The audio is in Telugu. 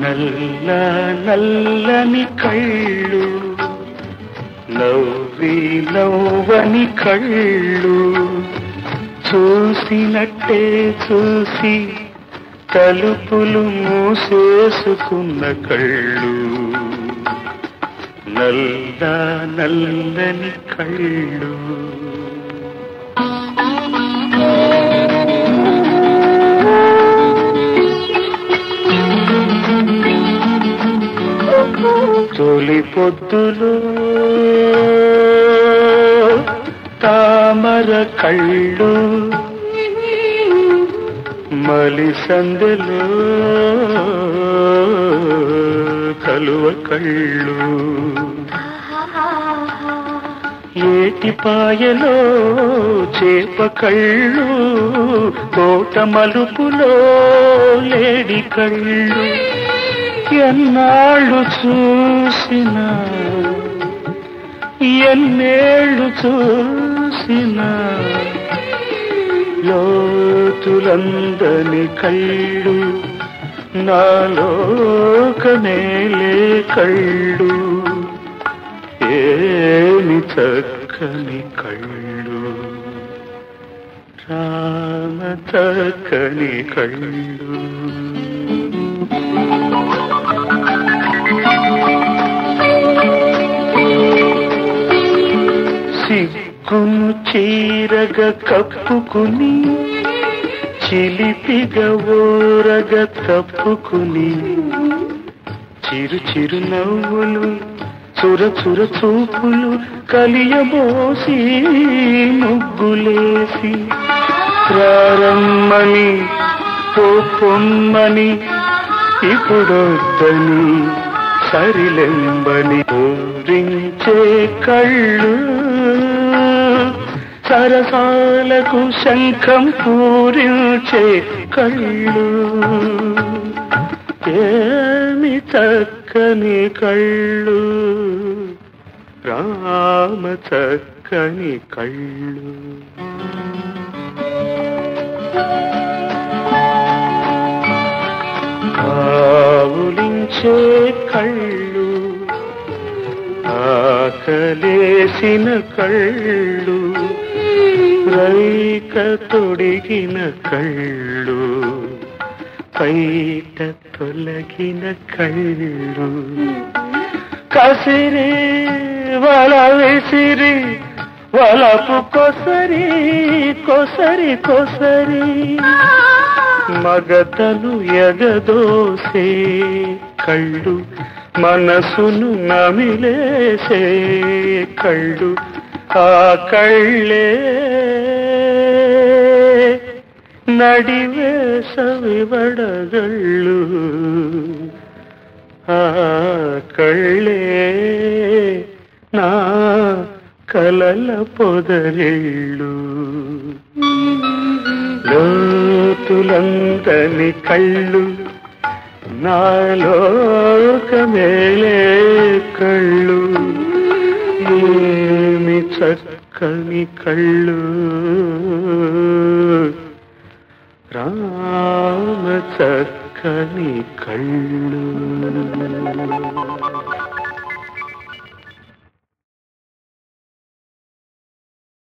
నల్ల నల్లని కళ్ళు, నవ్వి నవ్వని కళ్ళు, చూసినట్టే చూసి తలుపులు మూసేసుకున్న కళ్ళు, నల్ల నల్లని కళ్ళు. తొలి పొద్దులో తామర కళ్ళు, మలి సందెలో కలువ కళ్ళు, ఏటిపాయలో చేప కళ్ళు, కోట మలుపులో లేడి కళ్ళు. ఎన్నాళ్ళు చూసినా ఎన్నేళ్ళు చూసినా లోతులందని కళ్ళు, నాలోకమేలే కళ్ళు, ఏమి చక్కని కళ్ళు, రామ చక్కని కళ్ళు. సిగ్గును చీరగ కప్పుకుని, చిలిపిగ ఓరగ తప్పుకుని, చిరు చిరు నవ్వులు చుర చుర చూపులు కలియబోసి ముగ్గులేసి, ప్రారమ్మని పొమ్మని ఇప్పుడొద్దని సరిలెంబని ఊరించే కళ్ళు, సరసాలకు శంఖం పూరించే కళ్ళు, ఏమి చక్కని కళ్ళు, రామ చక్కని కళ్ళు. ఆవులించే కళ్ళు, ఆకలేసిన కళ్ళు, రైక తొడిగిన కళ్ళు, పైట తొలగిన కళ్ళు, కసిరి వల విసిరి వలపు కొసరి కొసరి కొసరి, మగతలు ఎగదోసే కళ్ళు, మనసును నమిలేసే కళ్ళు, ఆ కళ్ళే నడివేసవి వడగళ్ళు, ఆ కళ్ళే నా కలల పొదరిళ్ళు, లోతులందని కళ్ళు, నాలోకమేలే కళ్ళు, ఏమి చక్కని కళ్ళు, రామ చక్కని కళ్ళు.